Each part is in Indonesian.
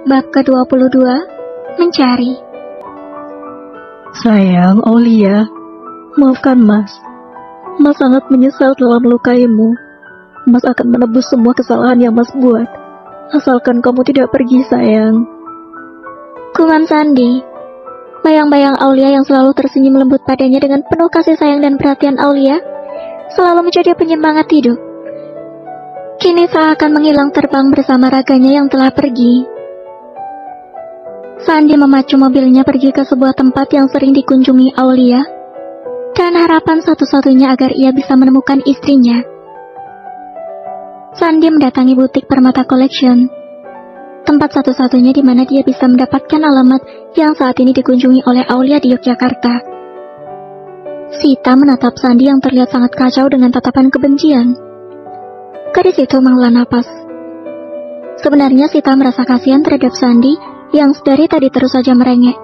Bab ke-22, Mencari. Sayang, Aulia, maafkan Mas. Mas sangat menyesal telah melukaimu. Mas akan menebus semua kesalahan yang Mas buat. Asalkan kamu tidak pergi, sayang. Gumam Sandi. Bayang-bayang Aulia yang selalu tersenyum lembut padanya dengan penuh kasih sayang dan perhatian Aulia selalu menjadi penyemangat hidup. Kini seakan menghilang terbang bersama raganya yang telah pergi. Sandi memacu mobilnya pergi ke sebuah tempat yang sering dikunjungi Aulia, dan harapan satu-satunya agar ia bisa menemukan istrinya. Sandi mendatangi butik Permata Collection, tempat satu-satunya di mana dia bisa mendapatkan alamat yang saat ini dikunjungi oleh Aulia di Yogyakarta. Sita menatap Sandi yang terlihat sangat kacau dengan tatapan kebencian. Gadis itu menghela napas. Sebenarnya Sita merasa kasihan terhadap Sandi yang sedari tadi terus saja merengek.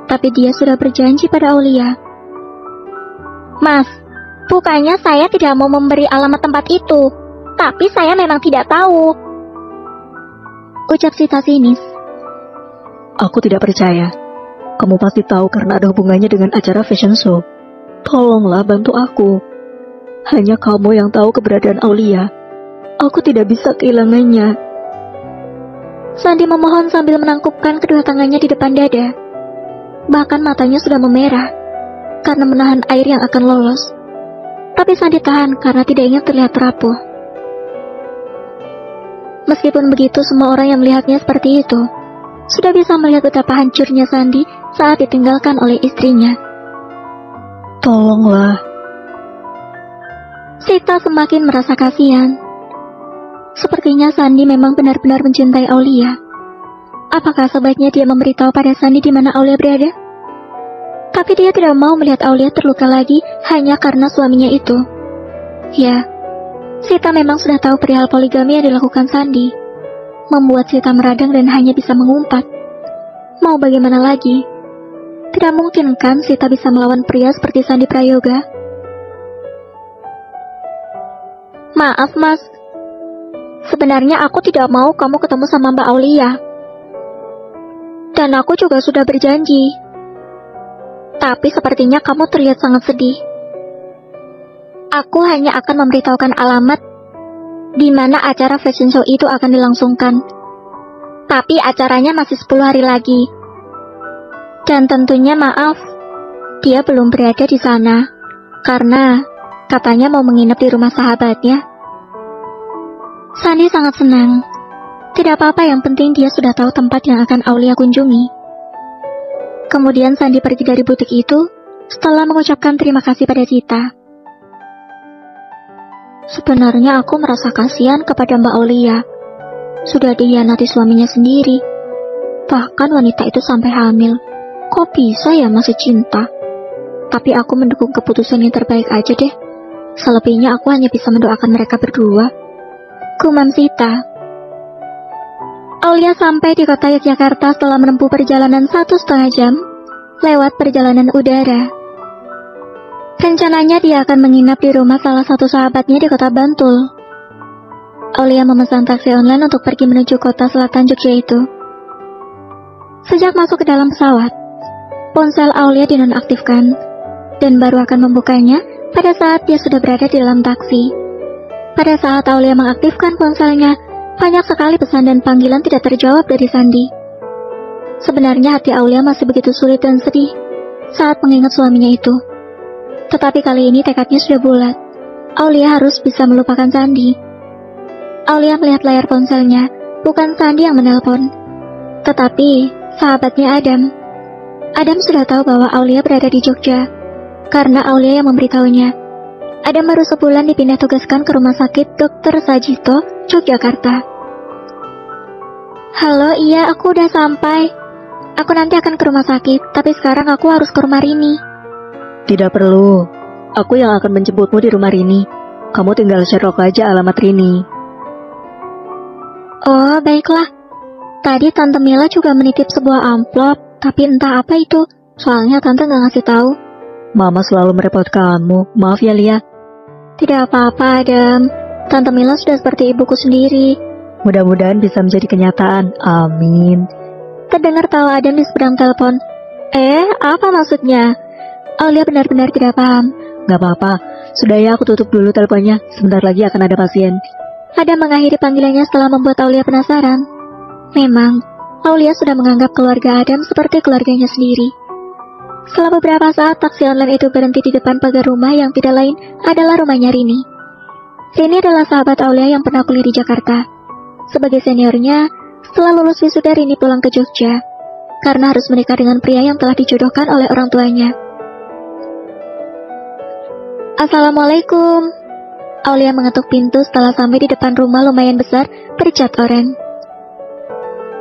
Tapi dia sudah berjanji pada Aulia. Mas, bukannya saya tidak mau memberi alamat tempat itu, tapi saya memang tidak tahu, ucap Sita sinis. Aku tidak percaya. Kamu pasti tahu karena ada hubungannya dengan acara fashion show. Tolonglah bantu aku. Hanya kamu yang tahu keberadaan Aulia. Aku tidak bisa kehilangannya. Sandi memohon sambil menangkupkan kedua tangannya di depan dada. Bahkan matanya sudah memerah karena menahan air yang akan lolos. Tapi Sandi tahan karena tidak ingin terlihat rapuh. Meskipun begitu, semua orang yang melihatnya seperti itu sudah bisa melihat betapa hancurnya Sandi saat ditinggalkan oleh istrinya. Tolonglah. Sita semakin merasa kasihan. Sepertinya Sandi memang benar-benar mencintai Aulia. Apakah sebaiknya dia memberitahu pada Sandi di mana Aulia berada? Tapi dia tidak mau melihat Aulia terluka lagi hanya karena suaminya itu. Ya, Sita memang sudah tahu perihal poligami yang dilakukan Sandi. Membuat Sita meradang dan hanya bisa mengumpat. Mau bagaimana lagi? Tidak mungkin kan Sita bisa melawan pria seperti Sandi Prayoga? Maaf Mas, sebenarnya aku tidak mau kamu ketemu sama Mbak Aulia. Dan aku juga sudah berjanji. Tapi sepertinya kamu terlihat sangat sedih. Aku hanya akan memberitahukan alamat di mana acara fashion show itu akan dilangsungkan. Tapi acaranya masih 10 hari lagi. Dan tentunya maaf, dia belum berada di sana karena katanya mau menginap di rumah sahabatnya. Sandi sangat senang. Tidak apa-apa, yang penting dia sudah tahu tempat yang akan Aulia kunjungi. Kemudian Sandi pergi dari butik itu setelah mengucapkan terima kasih pada Sita. Sebenarnya aku merasa kasihan kepada Mbak Aulia. Sudah dihianati suaminya sendiri. Bahkan wanita itu sampai hamil. Kok bisa ya masih cinta? Tapi aku mendukung keputusan yang terbaik aja deh. Selebihnya aku hanya bisa mendoakan mereka berdua, gumam Sita. Aulia sampai di kota Yogyakarta setelah menempuh perjalanan 1,5 jam lewat perjalanan udara. Rencananya dia akan menginap di rumah salah satu sahabatnya di kota Bantul. Aulia memesan taksi online untuk pergi menuju kota selatan Jogja itu. Sejak masuk ke dalam pesawat, ponsel Aulia dinonaktifkan dan baru akan membukanya pada saat dia sudah berada di dalam taksi. Pada saat Aulia mengaktifkan ponselnya, banyak sekali pesan dan panggilan tidak terjawab dari Sandi. Sebenarnya hati Aulia masih begitu sulit dan sedih saat mengingat suaminya itu. Tetapi kali ini tekadnya sudah bulat. Aulia harus bisa melupakan Sandi. Aulia melihat layar ponselnya, bukan Sandi yang menelpon, tetapi sahabatnya Adam. Adam sudah tahu bahwa Aulia berada di Jogja, karena Aulia yang memberitahunya. Adam baru sebulan dipindah tugaskan ke rumah sakit Dr. Sajito, Yogyakarta. Halo, iya aku udah sampai. Aku nanti akan ke rumah sakit, tapi sekarang aku harus ke rumah Rini. Tidak perlu. Aku yang akan menjemputmu di rumah Rini. Kamu tinggal share aja alamat Rini. Oh, baiklah. Tadi Tante Mila juga menitip sebuah amplop, tapi entah apa itu. Soalnya Tante nggak ngasih tahu. Mama selalu merepotkanmu. Maaf ya, Lia. Tidak apa-apa, Adam. Tante Mila sudah seperti ibuku sendiri. Mudah-mudahan bisa menjadi kenyataan. Amin. Terdengar tawa Adam di seberang telepon. Apa maksudnya? Aulia benar-benar tidak paham. Gak apa-apa, sudah ya, aku tutup dulu teleponnya. Sebentar lagi akan ada pasien. Adam mengakhiri panggilannya setelah membuat Aulia penasaran. Memang, Aulia sudah menganggap keluarga Adam seperti keluarganya sendiri. Setelah beberapa saat, taksi online itu berhenti di depan pagar rumah yang tidak lain adalah rumahnya Rini. Rini adalah sahabat Aulia yang pernah kuliah di Jakarta. Sebagai seniornya, setelah lulus wisuda Rini pulang ke Jogja, karena harus menikah dengan pria yang telah dijodohkan oleh orang tuanya. Assalamualaikum. Aulia mengetuk pintu setelah sampai di depan rumah lumayan besar bercat oranye.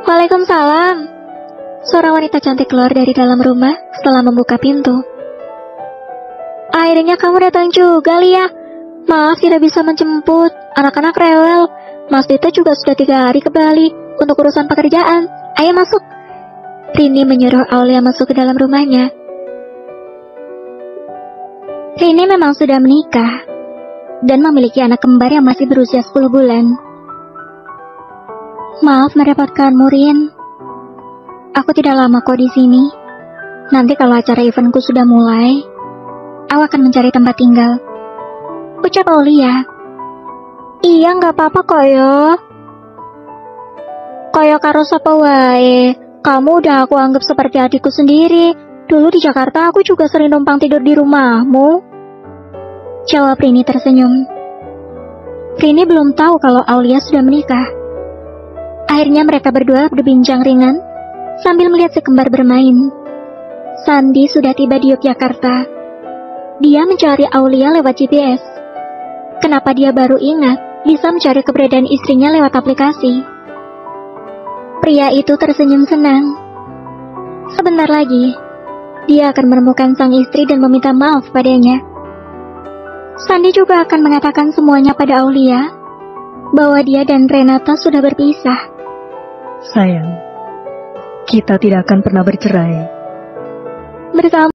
Waalaikumsalam. Seorang wanita cantik keluar dari dalam rumah setelah membuka pintu. Akhirnya kamu datang juga, Lia. Maaf tidak bisa menjemput, anak-anak rewel. Mas Dita juga sudah 3 hari ke Bali untuk urusan pekerjaan. Ayo masuk. Rini menyuruh Aulia masuk ke dalam rumahnya. Rini memang sudah menikah dan memiliki anak kembar yang masih berusia 10 bulan. Maaf merepotkanmu, Rin. Aku tidak lama kok di sini. Nanti kalau acara eventku sudah mulai, aku akan mencari tempat tinggal. Ucap Aulia. Iya, nggak apa-apa kok yo. Koyo karo sapa wae. Kamu udah aku anggap seperti adikku sendiri. Dulu di Jakarta aku juga sering numpang tidur di rumahmu. Jawab Rini tersenyum. Rini belum tahu kalau Aulia sudah menikah. Akhirnya mereka berdua berbincang ringan sambil melihat si kembar bermain. Sandi sudah tiba di Yogyakarta. Dia mencari Aulia lewat GPS. Kenapa dia baru ingat bisa mencari keberadaan istrinya lewat aplikasi? Pria itu tersenyum senang. Sebentar lagi, dia akan menemukan sang istri dan meminta maaf padanya. Sandi juga akan mengatakan semuanya pada Aulia, bahwa dia dan Renata sudah berpisah. Sayang, kita tidak akan pernah bercerai. Bersama